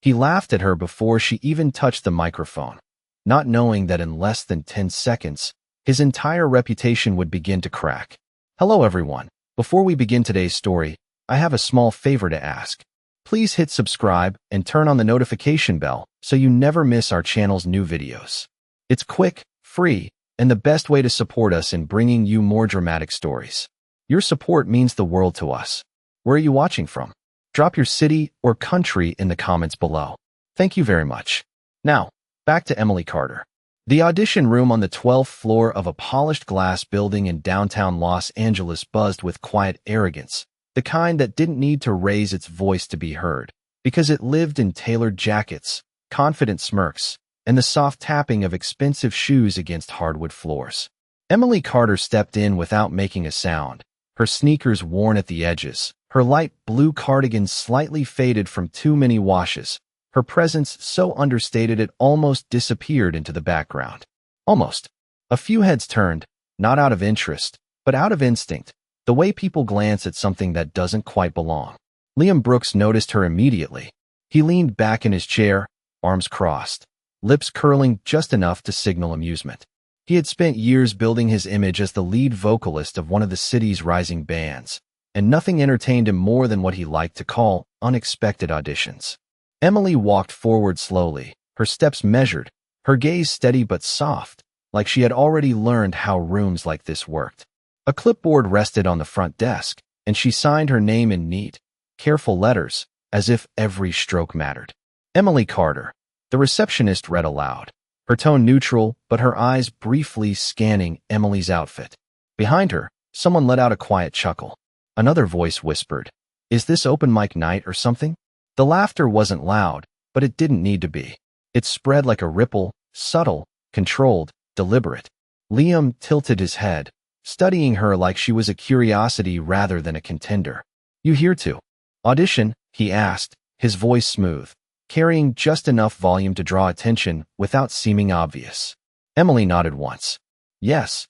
He laughed at her before she even touched the microphone, not knowing that in less than 10 seconds, his entire reputation would begin to crack. Hello everyone. Before we begin today's story, I have a small favor to ask. Please hit subscribe and turn on the notification bell so you never miss our channel's new videos. It's quick, free, and the best way to support us in bringing you more dramatic stories. Your support means the world to us. Where are you watching from? Drop your city or country in the comments below. Thank you very much. Now, back to Emily Carter. The audition room on the 12th floor of a polished glass building in downtown Los Angeles buzzed with quiet arrogance, the kind that didn't need to raise its voice to be heard, because it lived in tailored jackets, confident smirks, and the soft tapping of expensive shoes against hardwood floors. Emily Carter stepped in without making a sound, her sneakers worn at the edges, her light blue cardigan slightly faded from too many washes, her presence so understated it almost disappeared into the background. Almost. A few heads turned, not out of interest, but out of instinct, the way people glance at something that doesn't quite belong. Liam Brooks noticed her immediately. He leaned back in his chair, arms crossed, lips curling just enough to signal amusement. He had spent years building his image as the lead vocalist of one of the city's rising bands, and nothing entertained him more than what he liked to call unexpected auditions. Emily walked forward slowly, her steps measured, her gaze steady but soft, like she had already learned how rooms like this worked. A clipboard rested on the front desk, and she signed her name in neat, careful letters, as if every stroke mattered. Emily Carter. The receptionist read aloud, her tone neutral, but her eyes briefly scanning Emily's outfit. Behind her, someone let out a quiet chuckle. Another voice whispered, "Is this open mic night or something?" The laughter wasn't loud, but it didn't need to be. It spread like a ripple, subtle, controlled, deliberate. Liam tilted his head, studying her like she was a curiosity rather than a contender. "You here to audition?" he asked, his voice smooth, carrying just enough volume to draw attention without seeming obvious. Emily nodded once. Yes.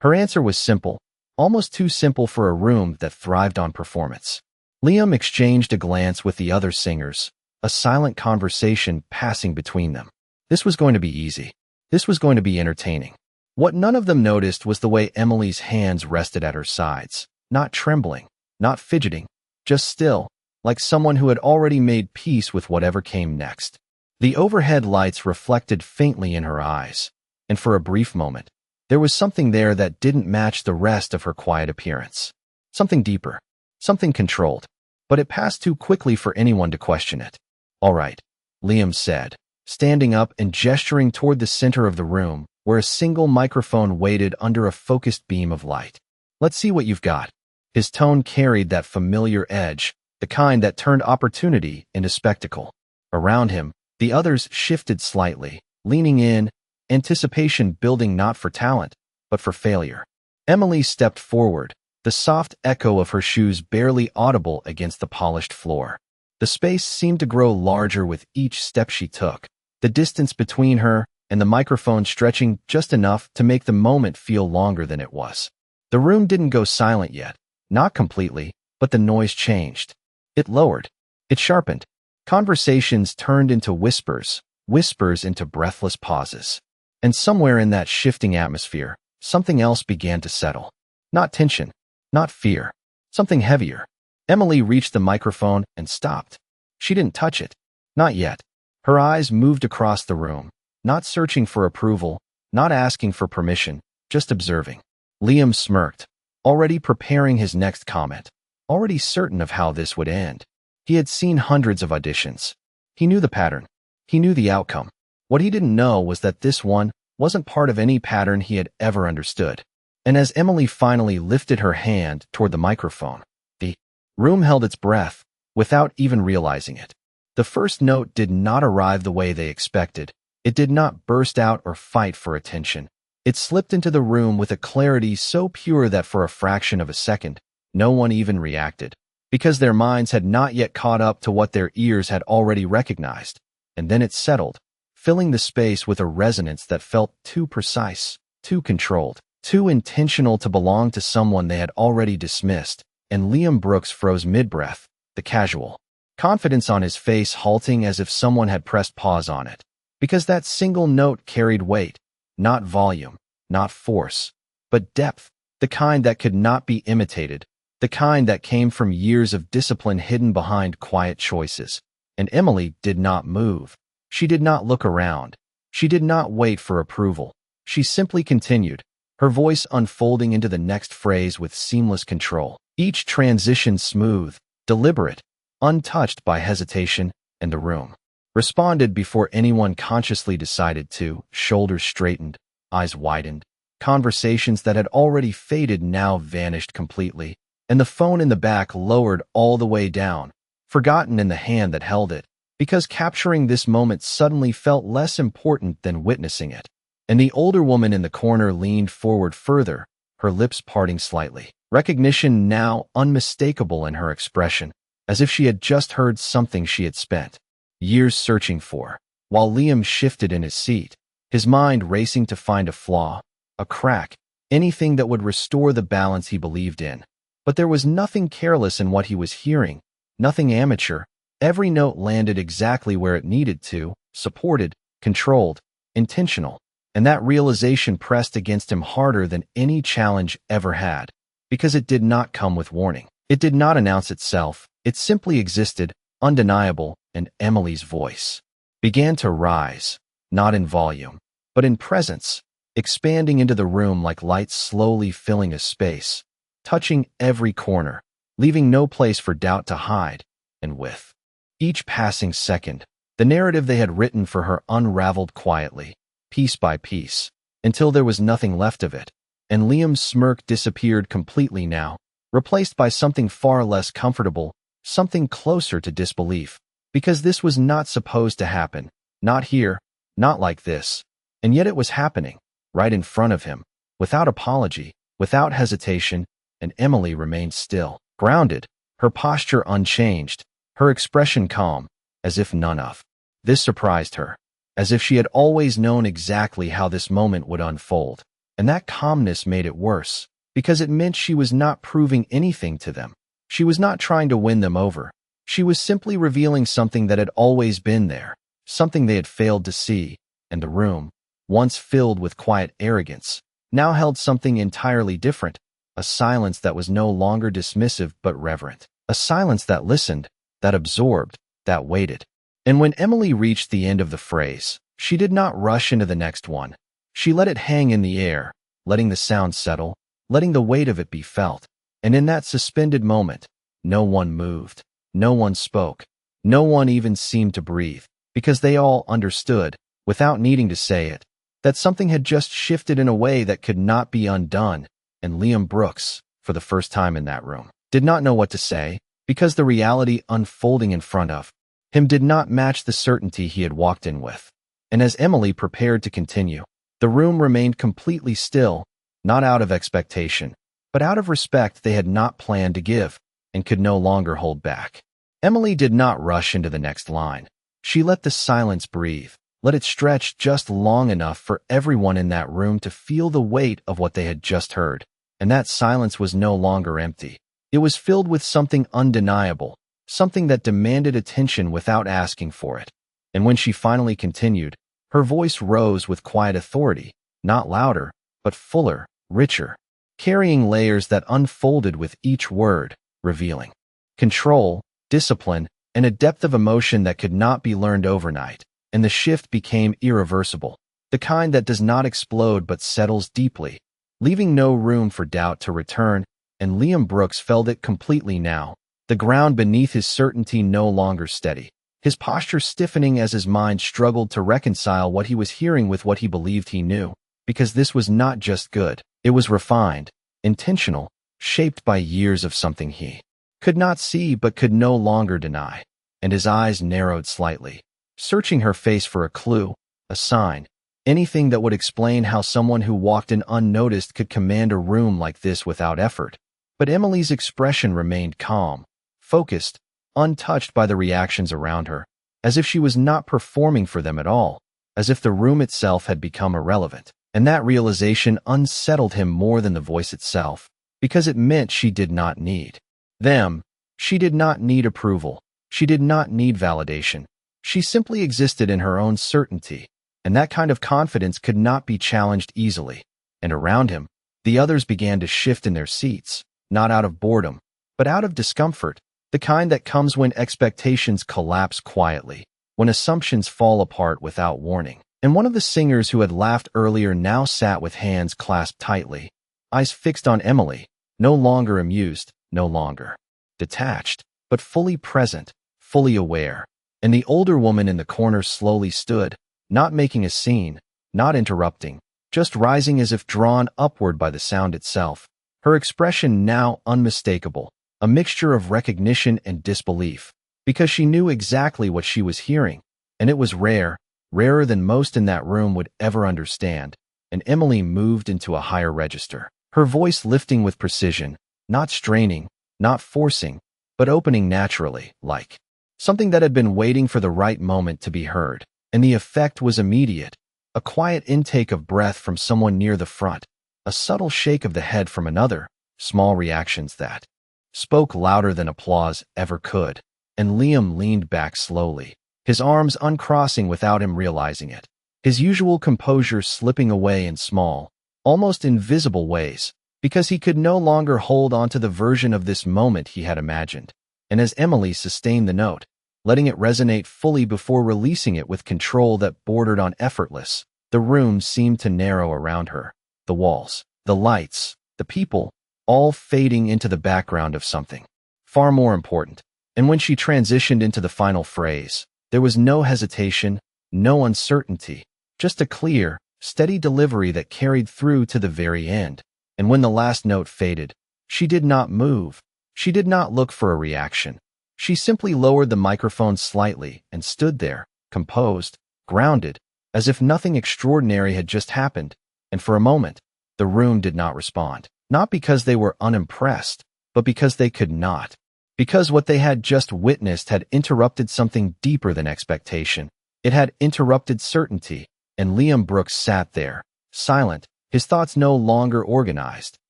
Her answer was simple, almost too simple for a room that thrived on performance. Liam exchanged a glance with the other singers, a silent conversation passing between them. This was going to be easy. This was going to be entertaining. What none of them noticed was the way Emily's hands rested at her sides, not trembling, not fidgeting, just still, like someone who had already made peace with whatever came next. The overhead lights reflected faintly in her eyes, and for a brief moment, there was something there that didn't match the rest of her quiet appearance. Something deeper, something controlled, but it passed too quickly for anyone to question it. "All right," Liam said, standing up and gesturing toward the center of the room, where a single microphone waited under a focused beam of light. "Let's see what you've got." His tone carried that familiar edge, the kind that turned opportunity into spectacle. Around him, the others shifted slightly, leaning in, anticipation building not for talent, but for failure. Emily stepped forward, the soft echo of her shoes barely audible against the polished floor. The space seemed to grow larger with each step she took, the distance between her and the microphone stretching just enough to make the moment feel longer than it was. The room didn't go silent yet, not completely, but the noise changed. It lowered. It sharpened. Conversations turned into whispers, whispers into breathless pauses. And somewhere in that shifting atmosphere, something else began to settle. Not tension, not fear, something heavier. Emily reached the microphone and stopped. She didn't touch it. Not yet. Her eyes moved across the room, not searching for approval, not asking for permission, just observing. Liam smirked, already preparing his next comment, already certain of how this would end. He had seen hundreds of auditions. He knew the pattern. He knew the outcome. What he didn't know was that this one wasn't part of any pattern he had ever understood. And as Emily finally lifted her hand toward the microphone, the room held its breath without even realizing it. The first note did not arrive the way they expected. It did not burst out or fight for attention. It slipped into the room with a clarity so pure that for a fraction of a second, no one even reacted, because their minds had not yet caught up to what their ears had already recognized. And then it settled, filling the space with a resonance that felt too precise, too controlled, too intentional to belong to someone they had already dismissed, and Liam Brooks froze mid-breath, the casual confidence on his face halting as if someone had pressed pause on it. Because that single note carried weight, not volume, not force, but depth, the kind that could not be imitated, the kind that came from years of discipline hidden behind quiet choices. And Emily did not move. She did not look around. She did not wait for approval. She simply continued, her voice unfolding into the next phrase with seamless control, each transition smooth, deliberate, untouched by hesitation, and the room responded before anyone consciously decided to, shoulders straightened, eyes widened. Conversations that had already faded now vanished completely, and the phone in the back lowered all the way down, forgotten in the hand that held it, because capturing this moment suddenly felt less important than witnessing it. And the older woman in the corner leaned forward further, her lips parting slightly, recognition now unmistakable in her expression, as if she had just heard something she had spent years searching for. While Liam shifted in his seat, his mind racing to find a flaw, a crack, anything that would restore the balance he believed in. But there was nothing careless in what he was hearing, nothing amateur. Every note landed exactly where it needed to, supported, controlled, intentional. And that realization pressed against him harder than any challenge ever had, because it did not come with warning. It did not announce itself. It simply existed, undeniable, and Emily's voice began to rise, not in volume, but in presence, expanding into the room like light slowly filling a space, touching every corner, leaving no place for doubt to hide, and with each passing second, the narrative they had written for her unraveled quietly, piece by piece, until there was nothing left of it, and Liam's smirk disappeared completely now, replaced by something far less comfortable, something closer to disbelief, because this was not supposed to happen, not here, not like this, and yet it was happening, right in front of him, without apology, without hesitation, and Emily remained still, grounded, her posture unchanged, her expression calm, as if none of this surprised her, as if she had always known exactly how this moment would unfold. And that calmness made it worse, because it meant she was not proving anything to them. She was not trying to win them over. She was simply revealing something that had always been there, something they had failed to see, and the room, once filled with quiet arrogance, now held something entirely different, a silence that was no longer dismissive but reverent, a silence that listened, that absorbed, that waited. And when Emily reached the end of the phrase, she did not rush into the next one. She let it hang in the air, letting the sound settle, letting the weight of it be felt. And in that suspended moment, no one moved, no one spoke, no one even seemed to breathe, because they all understood, without needing to say it, that something had just shifted in a way that could not be undone. And Liam Brooks, for the first time in that room, did not know what to say, because the reality unfolding in front of him did not match the certainty he had walked in with. And as Emily prepared to continue, the room remained completely still, not out of expectation, but out of respect they had not planned to give, and could no longer hold back. Emily did not rush into the next line. She let the silence breathe, let it stretch just long enough for everyone in that room to feel the weight of what they had just heard. And that silence was no longer empty. It was filled with something undeniable, something that demanded attention without asking for it. And when she finally continued, her voice rose with quiet authority, not louder, but fuller, richer, carrying layers that unfolded with each word, revealing control, discipline, and a depth of emotion that could not be learned overnight. And the shift became irreversible, the kind that does not explode but settles deeply, leaving no room for doubt to return. And Liam Brooks felt it completely now, the ground beneath his certainty no longer steady, his posture stiffening as his mind struggled to reconcile what he was hearing with what he believed he knew, because this was not just good, it was refined, intentional, shaped by years of something he could not see but could no longer deny. And his eyes narrowed slightly, searching her face for a clue, a sign, anything that would explain how someone who walked in unnoticed could command a room like this without effort. But Emily's expression remained calm, focused, untouched by the reactions around her, as if she was not performing for them at all, as if the room itself had become irrelevant. And that realization unsettled him more than the voice itself, because it meant she did not need them. She did not need approval. She did not need validation. She simply existed in her own certainty, and that kind of confidence could not be challenged easily. And around him, the others began to shift in their seats, not out of boredom, but out of discomfort, the kind that comes when expectations collapse quietly, when assumptions fall apart without warning. And one of the singers who had laughed earlier now sat with hands clasped tightly, eyes fixed on Emily, no longer amused, no longer detached, but fully present, fully aware. And the older woman in the corner slowly stood, not making a scene, not interrupting, just rising as if drawn upward by the sound itself. Her expression now unmistakable, a mixture of recognition and disbelief, because she knew exactly what she was hearing, and it was rare, rarer than most in that room would ever understand. And Emily moved into a higher register, her voice lifting with precision, not straining, not forcing, but opening naturally, like something that had been waiting for the right moment to be heard. And the effect was immediate, a quiet intake of breath from someone near the front, a subtle shake of the head from another, small reactions that spoke louder than applause ever could. And Liam leaned back slowly, his arms uncrossing without him realizing it, his usual composure slipping away in small, almost invisible ways, because he could no longer hold on to the version of this moment he had imagined. And as Emily sustained the note, letting it resonate fully before releasing it with control that bordered on effortless, the room seemed to narrow around her, the walls, the lights, the people, all fading into the background of something far more important. And when she transitioned into the final phrase, there was no hesitation, no uncertainty, just a clear, steady delivery that carried through to the very end. And when the last note faded, she did not move. She did not look for a reaction. She simply lowered the microphone slightly and stood there, composed, grounded, as if nothing extraordinary had just happened. And for a moment, the room did not respond. Not because they were unimpressed, but because they could not. Because what they had just witnessed had interrupted something deeper than expectation. It had interrupted certainty, and Liam Brooks sat there, silent, his thoughts no longer organized,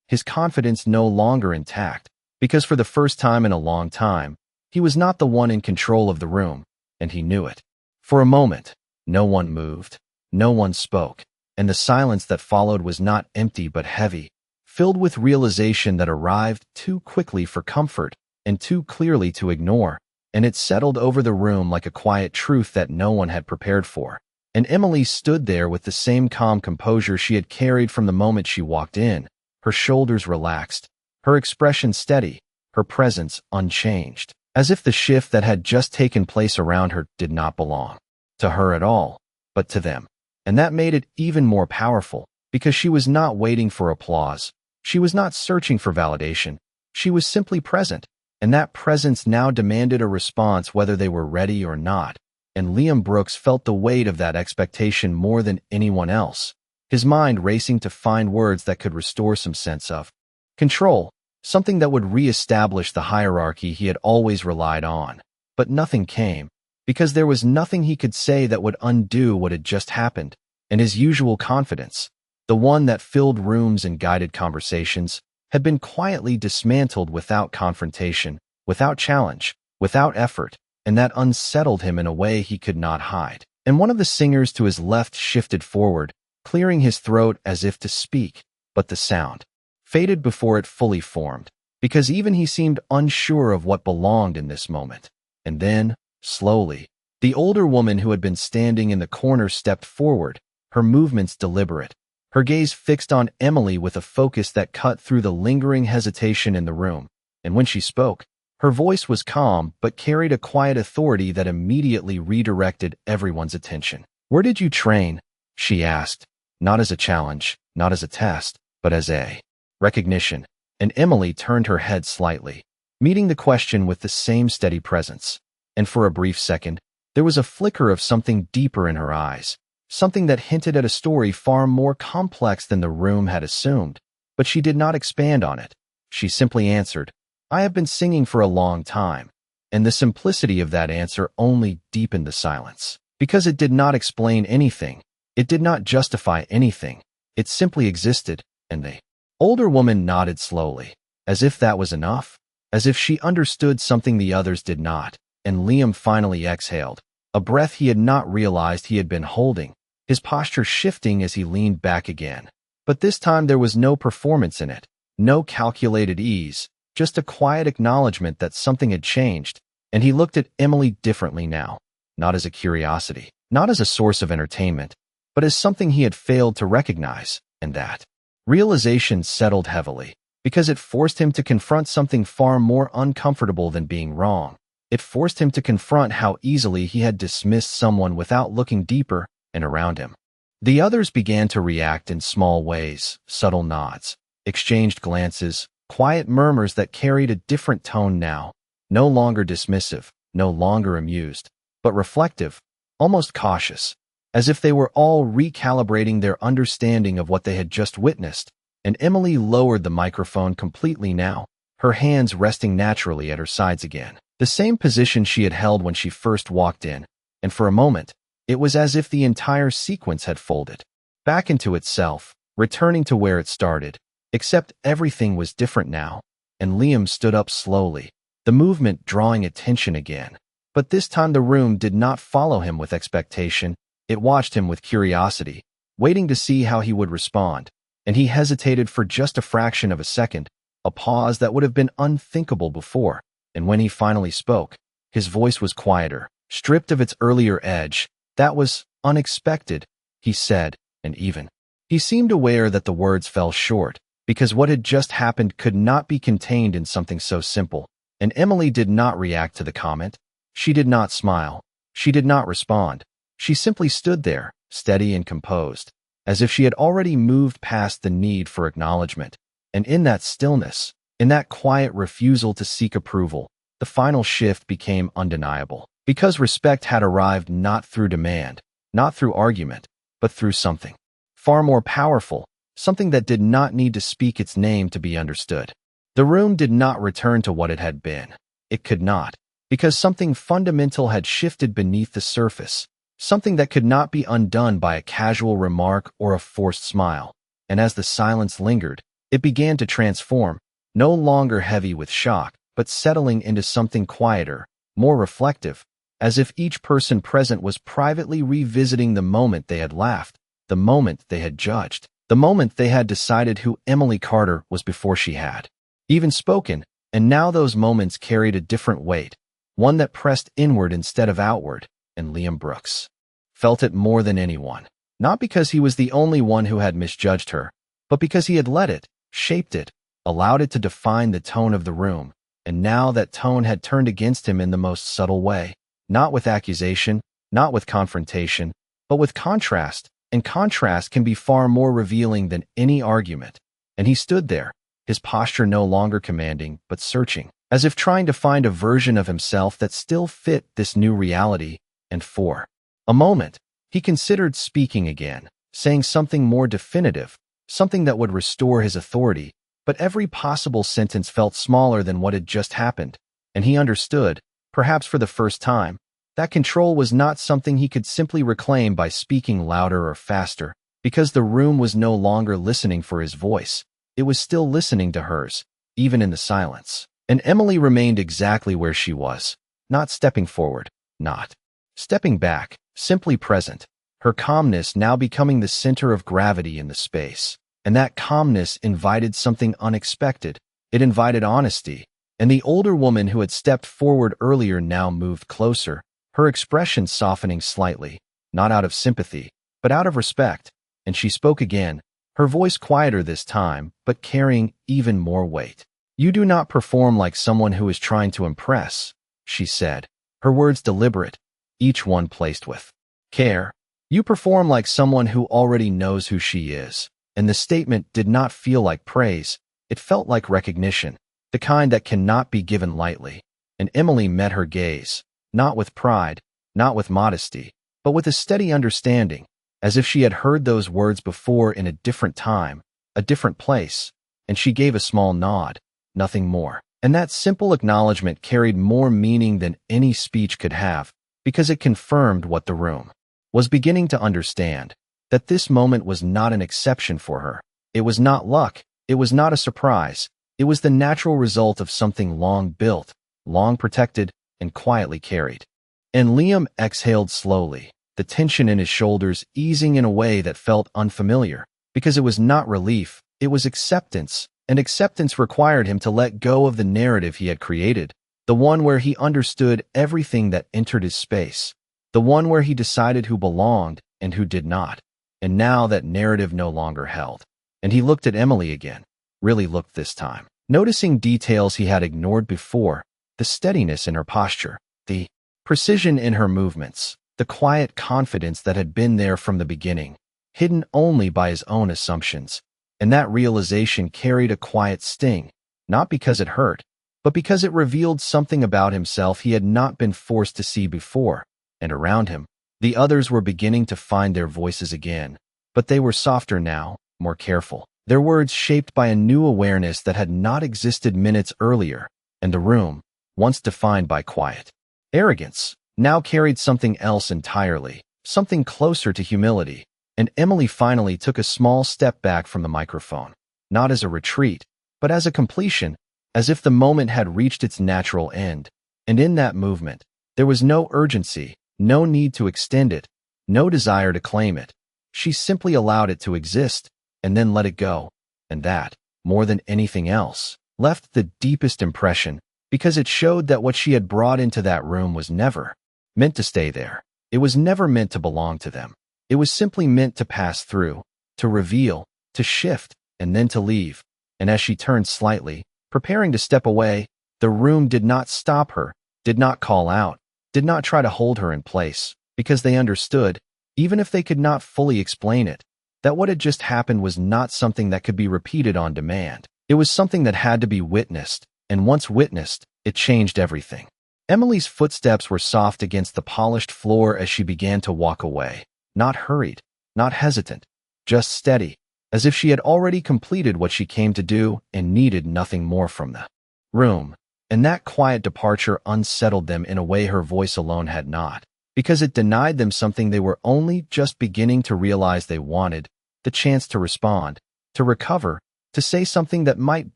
his confidence no longer intact, because for the first time in a long time, he was not the one in control of the room, and he knew it. For a moment, no one moved, no one spoke, and the silence that followed was not empty but heavy, filled with realization that arrived too quickly for comfort and too clearly to ignore, and it settled over the room like a quiet truth that no one had prepared for. And Emily stood there with the same calm composure she had carried from the moment she walked in, her shoulders relaxed, her expression steady, her presence unchanged, as if the shift that had just taken place around her did not belong to her at all, but to them. And that made it even more powerful, because she was not waiting for applause. She was not searching for validation. She was simply present, and that presence now demanded a response whether they were ready or not. And Liam Brooks felt the weight of that expectation more than anyone else, his mind racing to find words that could restore some sense of control, something that would re-establish the hierarchy he had always relied on. But nothing came, because there was nothing he could say that would undo what had just happened, and his usual confidence, the one that filled rooms and guided conversations, had been quietly dismantled without confrontation, without challenge, without effort, and that unsettled him in a way he could not hide. And one of the singers to his left shifted forward, clearing his throat as if to speak, but the sound faded before it fully formed, because even he seemed unsure of what belonged in this moment. And then, slowly, the older woman who had been standing in the corner stepped forward, her movements deliberate, her gaze fixed on Emily with a focus that cut through the lingering hesitation in the room. And when she spoke, her voice was calm but carried a quiet authority that immediately redirected everyone's attention. "Where did you train?" she asked, not as a challenge, not as a test, but as a recognition. And Emily turned her head slightly, meeting the question with the same steady presence. And for a brief second, there was a flicker of something deeper in her eyes, something that hinted at a story far more complex than the room had assumed. But she did not expand on it. She simply answered, "I have been singing for a long time." And the simplicity of that answer only deepened the silence, because it did not explain anything. It did not justify anything. It simply existed, and the older woman nodded slowly, as if that was enough, as if she understood something the others did not. and Liam finally exhaled, a breath he had not realized he had been holding, his posture shifting as he leaned back again. But this time there was no performance in it, no calculated ease, just a quiet acknowledgement that something had changed, and he looked at Emily differently now, not as a curiosity, not as a source of entertainment, but as something he had failed to recognize, and that realization settled heavily, because it forced him to confront something far more uncomfortable than being wrong. It forced him to confront how easily he had dismissed someone without looking deeper and around him. The others began to react in small ways, subtle nods, exchanged glances, quiet murmurs that carried a different tone now, no longer dismissive, no longer amused, but reflective, almost cautious, as if they were all recalibrating their understanding of what they had just witnessed. And Emily lowered the microphone completely now, her hands resting naturally at her sides again, the same position she had held when she first walked in, and for a moment, it was as if the entire sequence had folded back into itself, returning to where it started, except everything was different now, and Liam stood up slowly, the movement drawing attention again. But this time the room did not follow him with expectation, it watched him with curiosity, waiting to see how he would respond, and he hesitated for just a fraction of a second, a pause that would have been unthinkable before, and when he finally spoke, his voice was quieter, stripped of its earlier edge. "That was unexpected," he said, and even. He seemed aware that the words fell short, because what had just happened could not be contained in something so simple, and Emily did not react to the comment. She did not smile. She did not respond. She simply stood there, steady and composed, as if she had already moved past the need for acknowledgement. And in that stillness, in that quiet refusal to seek approval, the final shift became undeniable, because respect had arrived not through demand, not through argument, but through something far more powerful, something that did not need to speak its name to be understood. The room did not return to what it had been. It could not, because something fundamental had shifted beneath the surface, something that could not be undone by a casual remark or a forced smile. And as the silence lingered, it began to transform, no longer heavy with shock, but settling into something quieter, more reflective, as if each person present was privately revisiting the moment they had laughed, the moment they had judged, the moment they had decided who Emily Carter was before she had even spoken. And now those moments carried a different weight, one that pressed inward instead of outward, and Liam Brooks felt it more than anyone, not because he was the only one who had misjudged her, but because he had let it, shaped it, allowed it to define the tone of the room. And now that tone had turned against him in the most subtle way, not with accusation, not with confrontation, but with contrast, and contrast can be far more revealing than any argument. And he stood there, his posture no longer commanding, but searching, as if trying to find a version of himself that still fit this new reality. And for a moment, he considered speaking again, saying something more definitive, something that would restore his authority, but every possible sentence felt smaller than what had just happened, and he understood, perhaps for the first time, that control was not something he could simply reclaim by speaking louder or faster, because the room was no longer listening for his voice. It was still listening to hers, even in the silence. And Emily remained exactly where she was, not stepping forward, not stepping back, simply present, her calmness now becoming the center of gravity in the space. And that calmness invited something unexpected. It invited honesty. And the older woman who had stepped forward earlier now moved closer, her expression softening slightly, not out of sympathy, but out of respect. And she spoke again, her voice quieter this time, but carrying even more weight. "You do not perform like someone who is trying to impress," she said, her words deliberate, each one placed with care. "You perform like someone who already knows who she is." And the statement did not feel like praise, it felt like recognition, the kind that cannot be given lightly. And Emily met her gaze, not with pride, not with modesty, but with a steady understanding, as if she had heard those words before in a different time, a different place, and she gave a small nod, nothing more. And that simple acknowledgement carried more meaning than any speech could have, because it confirmed what the room was beginning to understand, that this moment was not an exception for her. It was not luck, it was not a surprise, it was the natural result of something long built, long protected, and quietly carried. And Liam exhaled slowly, the tension in his shoulders easing in a way that felt unfamiliar, because it was not relief, it was acceptance, and acceptance required him to let go of the narrative he had created, the one where he understood everything that entered his space, the one where he decided who belonged and who did not. And now that narrative no longer held. And he looked at Emily again, really looked this time, noticing details he had ignored before, the steadiness in her posture, the precision in her movements, the quiet confidence that had been there from the beginning, hidden only by his own assumptions. And that realization carried a quiet sting, not because it hurt, but because it revealed something about himself he had not been forced to see before. And around him, the others were beginning to find their voices again, but they were softer now, more careful, their words shaped by a new awareness that had not existed minutes earlier, and the room, once defined by quiet arrogance, now carried something else entirely, something closer to humility. And Emily finally took a small step back from the microphone, not as a retreat, but as a completion, as if the moment had reached its natural end. And in that movement, there was no urgency, no need to extend it, no desire to claim it. She simply allowed it to exist, and then let it go. And that, more than anything else, left the deepest impression, because it showed that what she had brought into that room was never meant to stay there. It was never meant to belong to them. It was simply meant to pass through, to reveal, to shift, and then to leave. And as she turned slightly, preparing to step away, the room did not stop her, did not call out, did not try to hold her in place, because they understood, even if they could not fully explain it, that what had just happened was not something that could be repeated on demand. It was something that had to be witnessed, and once witnessed, it changed everything. Emily's footsteps were soft against the polished floor as she began to walk away. Not hurried, not hesitant, just steady, as if she had already completed what she came to do and needed nothing more from the room. And that quiet departure unsettled them in a way her voice alone had not, because it denied them something they were only just beginning to realize they wanted, the chance to respond, to recover, to say something that might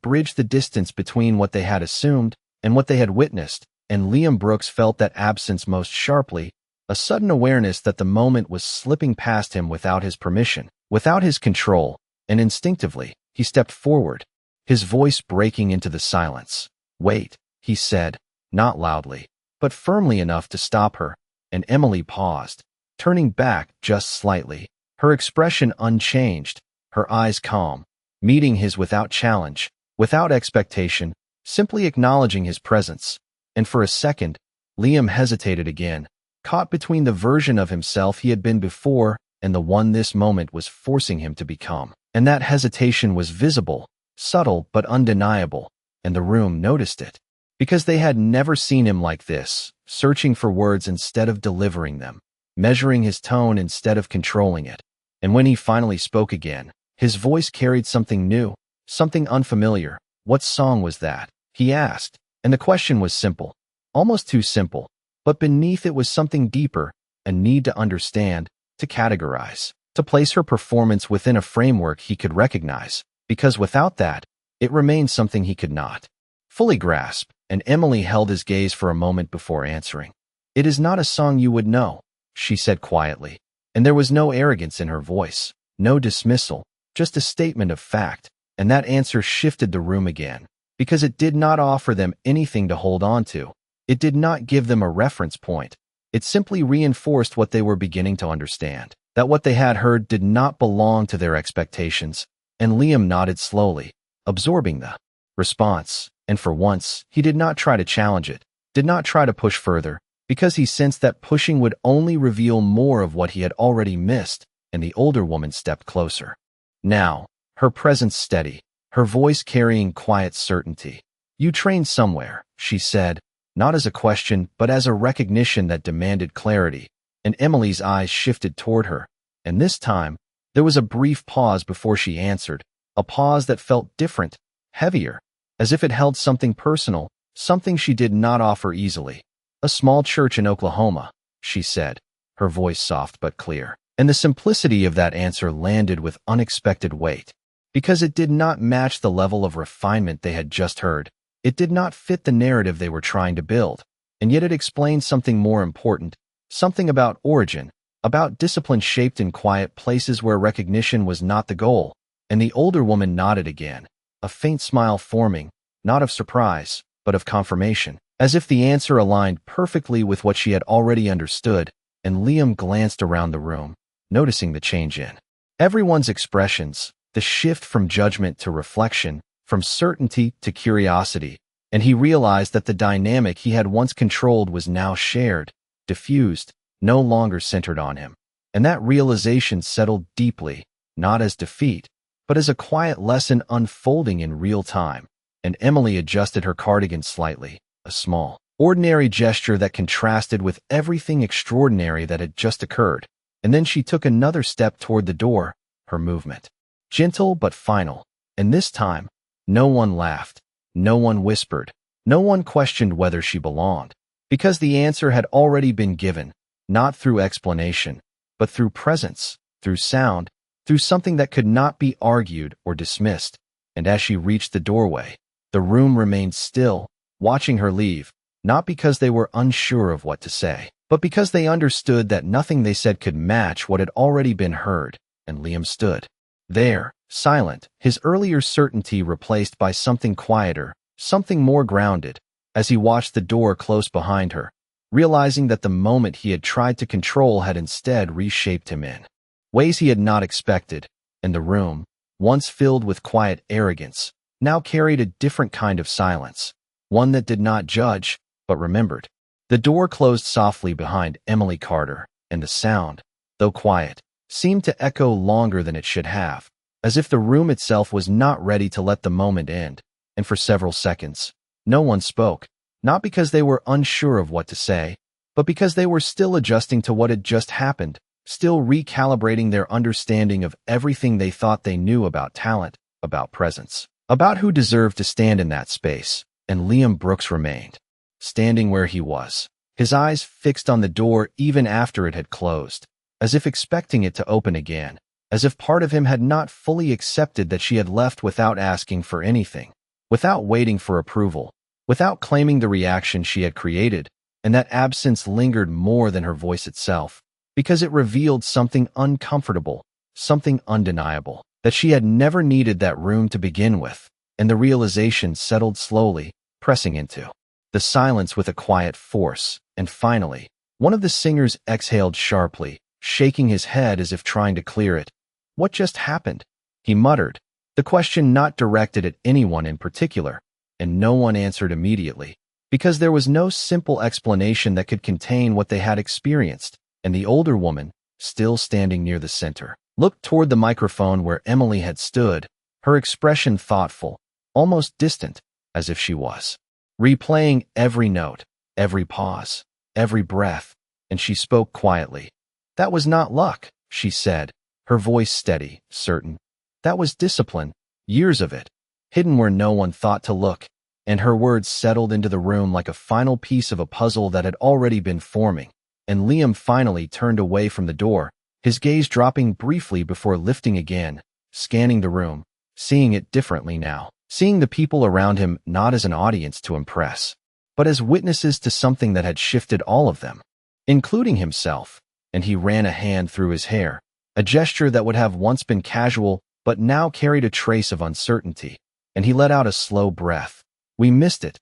bridge the distance between what they had assumed and what they had witnessed. And Liam Brooks felt that absence most sharply, a sudden awareness that the moment was slipping past him without his permission, without his control, and instinctively, he stepped forward, his voice breaking into the silence. "Wait," he said, not loudly, but firmly enough to stop her, and Emily paused, turning back just slightly, her expression unchanged, her eyes calm, meeting his without challenge, without expectation, simply acknowledging his presence. And for a second, Liam hesitated again, caught between the version of himself he had been before and the one this moment was forcing him to become. And that hesitation was visible, subtle but undeniable, and the room noticed it, because they had never seen him like this, searching for words instead of delivering them, measuring his tone instead of controlling it. And when he finally spoke again, his voice carried something new, something unfamiliar. "What song was that?" he asked, and the question was simple, almost too simple. But beneath it was something deeper, a need to understand, to categorize, to place her performance within a framework he could recognize, because without that, it remained something he could not fully grasp. And Emily held his gaze for a moment before answering. "It is not a song you would know," she said quietly, and there was no arrogance in her voice, no dismissal, just a statement of fact. And that answer shifted the room again, because it did not offer them anything to hold on to. It did not give them a reference point. It simply reinforced what they were beginning to understand, that what they had heard did not belong to their expectations. And Liam nodded slowly, absorbing the response, and for once, he did not try to challenge it, did not try to push further, because he sensed that pushing would only reveal more of what he had already missed. And the older woman stepped closer. Now, her presence steady, her voice carrying quiet certainty. "You trained somewhere," she said, not as a question, but as a recognition that demanded clarity. And Emily's eyes shifted toward her, and this time, there was a brief pause before she answered, a pause that felt different, heavier, as if it held something personal, something she did not offer easily. "A small church in Oklahoma," she said, her voice soft but clear. And the simplicity of that answer landed with unexpected weight, because it did not match the level of refinement they had just heard. It did not fit the narrative they were trying to build. and yet it explained something more important, something about origin, about discipline shaped in quiet places where recognition was not the goal. And the older woman nodded again, a faint smile forming, not of surprise, but of confirmation, as if the answer aligned perfectly with what she had already understood. And Liam glanced around the room, noticing the change in everyone's expressions, the shift from judgment to reflection, from certainty to curiosity, and he realized that the dynamic he had once controlled was now shared, diffused, no longer centered on him. And that realization settled deeply, not as defeat, but as a quiet lesson unfolding in real time. And Emily adjusted her cardigan slightly, a small, ordinary gesture that contrasted with everything extraordinary that had just occurred. And then she took another step toward the door, her movement gentle but final. And this time, no one laughed, no one whispered, no one questioned whether she belonged, because the answer had already been given, not through explanation, but through presence, through sound, through something that could not be argued or dismissed. And as she reached the doorway, the room remained still, watching her leave, not because they were unsure of what to say, but because they understood that nothing they said could match what had already been heard. And Liam stood there, silent, his earlier certainty replaced by something quieter, something more grounded, as he watched the door close behind her, realizing that the moment he had tried to control had instead reshaped him in ways he had not expected. And the room, once filled with quiet arrogance, now carried a different kind of silence, one that did not judge, but remembered. The door closed softly behind Emily Carter, and the sound, though quiet, seemed to echo longer than it should have, as if the room itself was not ready to let the moment end. And for several seconds, no one spoke, not because they were unsure of what to say, but because they were still adjusting to what had just happened, still recalibrating their understanding of everything they thought they knew about talent, about presence, about who deserved to stand in that space. And Liam Brooks remained, standing where he was, his eyes fixed on the door even after it had closed, as if expecting it to open again, as if part of him had not fully accepted that she had left without asking for anything, without waiting for approval, without claiming the reaction she had created. And that absence lingered more than her voice itself, because it revealed something uncomfortable, something undeniable, that she had never needed that room to begin with. And the realization settled slowly, pressing into the silence with a quiet force. And finally, one of the singers exhaled sharply, shaking his head as if trying to clear it. "What just happened?" he muttered, the question not directed at anyone in particular. And no one answered immediately, because there was no simple explanation that could contain what they had experienced. And the older woman, still standing near the center, looked toward the microphone where Emily had stood, her expression thoughtful, almost distant, as if she was replaying every note, every pause, every breath. And she spoke quietly. "That was not luck," she said, her voice steady, certain. "That was discipline, years of it, hidden where no one thought to look." And her words settled into the room like a final piece of a puzzle that had already been forming. And Liam finally turned away from the door, his gaze dropping briefly before lifting again, scanning the room, seeing it differently now, seeing the people around him not as an audience to impress, but as witnesses to something that had shifted all of them, including himself. And he ran a hand through his hair, a gesture that would have once been casual but now carried a trace of uncertainty. And he let out a slow breath. "We missed it,"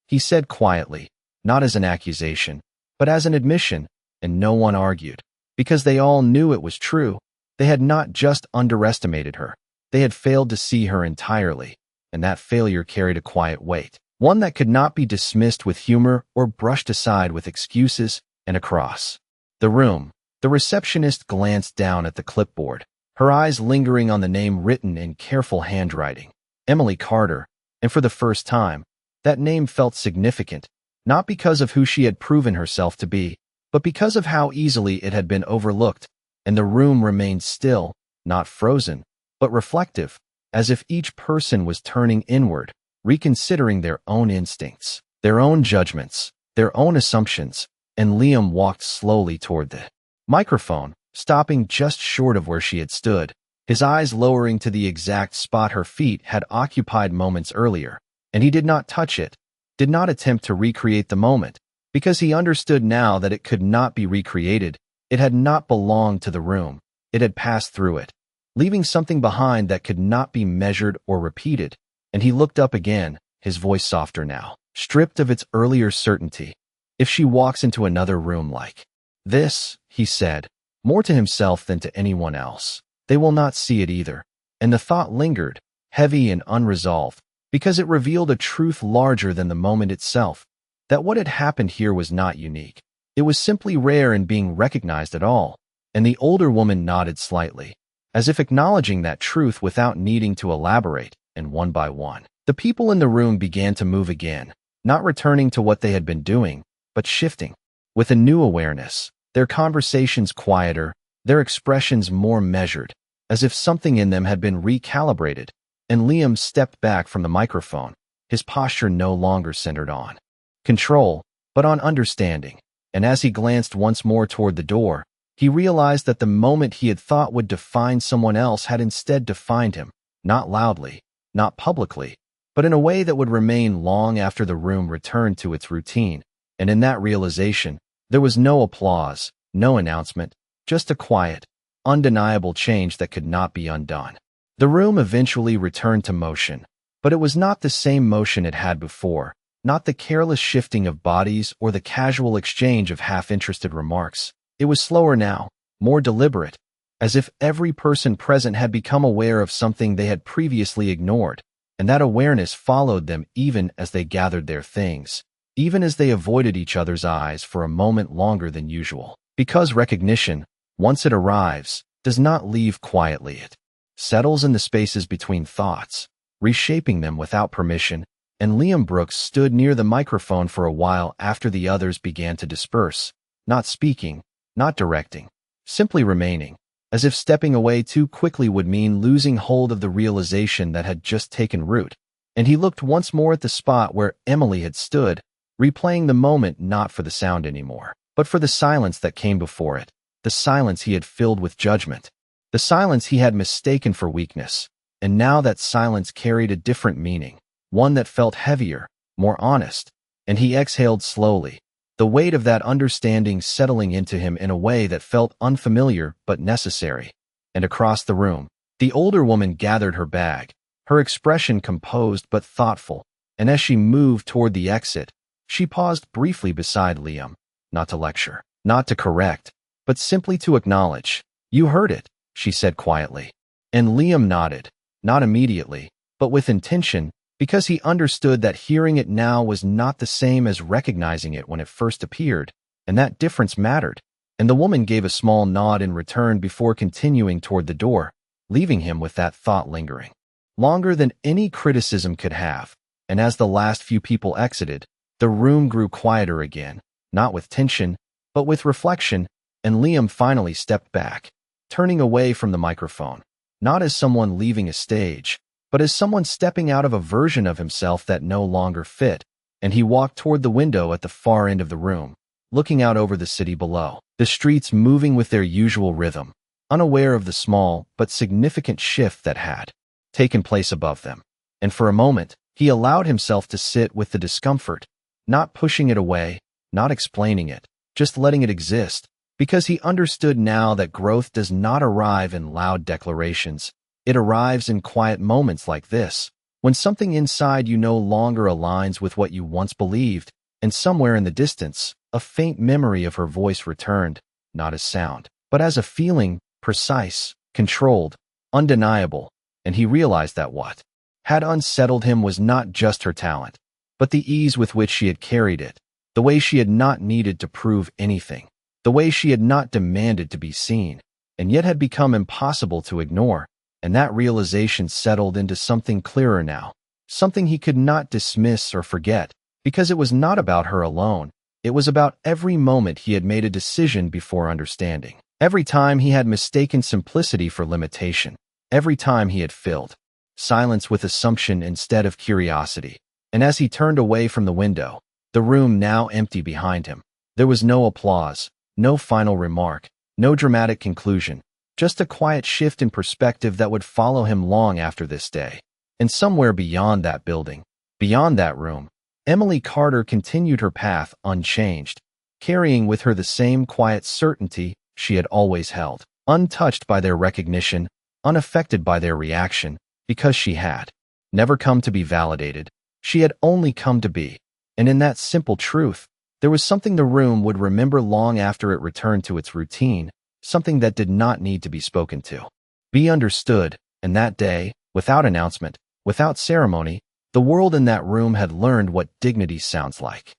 he said quietly, not as an accusation, but as an admission. And no one argued, because they all knew it was true. They had not just underestimated her, they had failed to see her entirely. And that failure carried a quiet weight, one that could not be dismissed with humor or brushed aside with excuses. And across the room, the receptionist glanced down at the clipboard, her eyes lingering on the name written in careful handwriting, Emily Carter. And for the first time, that name felt significant, not because of who she had proven herself to be, but because of how easily it had been overlooked. And the room remained still, not frozen, but reflective, as if each person was turning inward, reconsidering their own instincts, their own judgments, their own assumptions. And Liam walked slowly toward the microphone, stopping just short of where she had stood, his eyes lowering to the exact spot her feet had occupied moments earlier. And he did not touch it, did not attempt to recreate the moment, because he understood now that it could not be recreated. It had not belonged to the room. It had passed through it, leaving something behind that could not be measured or repeated. And he looked up again, his voice softer now, stripped of its earlier certainty. If she walks into another room like this, he said, more to himself than to anyone else, they will not see it either. And the thought lingered, heavy and unresolved, because it revealed a truth larger than the moment itself, that what had happened here was not unique. It was simply rare in being recognized at all. And the older woman nodded slightly, as if acknowledging that truth without needing to elaborate, and one by one, the people in the room began to move again, not returning to what they had been doing, but shifting. With a new awareness, their conversations quieter, their expressions more measured, as if something in them had been recalibrated. And Liam stepped back from the microphone, his posture no longer centered on control, but on understanding. And as he glanced once more toward the door, he realized that the moment he had thought would define someone else had instead defined him, not loudly, not publicly, but in a way that would remain long after the room returned to its routine. And in that realization, there was no applause, no announcement, just a quiet, undeniable change that could not be undone. The room eventually returned to motion, but it was not the same motion it had before, not the careless shifting of bodies or the casual exchange of half-interested remarks. It was slower now, more deliberate, as if every person present had become aware of something they had previously ignored, and that awareness followed them even as they gathered their things, even as they avoided each other's eyes for a moment longer than usual. Because recognition, once it arrives, does not leave quietly. It settles in the spaces between thoughts, reshaping them without permission. And Liam Brooks stood near the microphone for a while after the others began to disperse, not speaking, not directing, simply remaining, as if stepping away too quickly would mean losing hold of the realization that had just taken root. And he looked once more at the spot where Emily had stood, replaying the moment not for the sound anymore, but for the silence that came before it, the silence he had filled with judgment, the silence he had mistaken for weakness. And now that silence carried a different meaning, one that felt heavier, more honest, and he exhaled slowly, the weight of that understanding settling into him in a way that felt unfamiliar but necessary. And across the room, the older woman gathered her bag, her expression composed but thoughtful, and as she moved toward the exit, she paused briefly beside Liam, not to lecture, not to correct, but simply to acknowledge. "You heard it," she said quietly. And Liam nodded, not immediately, but with intention, because he understood that hearing it now was not the same as recognizing it when it first appeared, and that difference mattered. And the woman gave a small nod in return before continuing toward the door, leaving him with that thought lingering longer than any criticism could have. And as the last few people exited, the room grew quieter again, not with tension, but with reflection, and Liam finally stepped back, turning away from the microphone, not as someone leaving a stage, but as someone stepping out of a version of himself that no longer fit. And he walked toward the window at the far end of the room, looking out over the city below, the streets moving with their usual rhythm, unaware of the small but significant shift that had taken place above them. And for a moment, he allowed himself to sit with the discomfort, not pushing it away, not explaining it, just letting it exist, because he understood now that growth does not arrive in loud declarations. It arrives in quiet moments like this, when something inside you no longer aligns with what you once believed, and somewhere in the distance, a faint memory of her voice returned, not as sound, but as a feeling, precise, controlled, undeniable. And he realized that what had unsettled him was not just her talent, but the ease with which she had carried it, the way she had not needed to prove anything, the way she had not demanded to be seen, and yet had become impossible to ignore. And that realization settled into something clearer now, something he could not dismiss or forget, because it was not about her alone. It was about every moment he had made a decision before understanding, every time he had mistaken simplicity for limitation, every time he had filled silence with assumption instead of curiosity. And as he turned away from the window, the room now empty behind him, there was no applause, no final remark, no dramatic conclusion, just a quiet shift in perspective that would follow him long after this day. And somewhere beyond that building, beyond that room, Emily Carter continued her path unchanged, carrying with her the same quiet certainty she had always held, untouched by their recognition, unaffected by their reaction, because she had never come to be validated. She had only come to be. And in that simple truth, there was something the room would remember long after it returned to its routine, something that did not need to be spoken to. Be understood, and that day, without announcement, without ceremony, the world in that room had learned what dignity sounds like.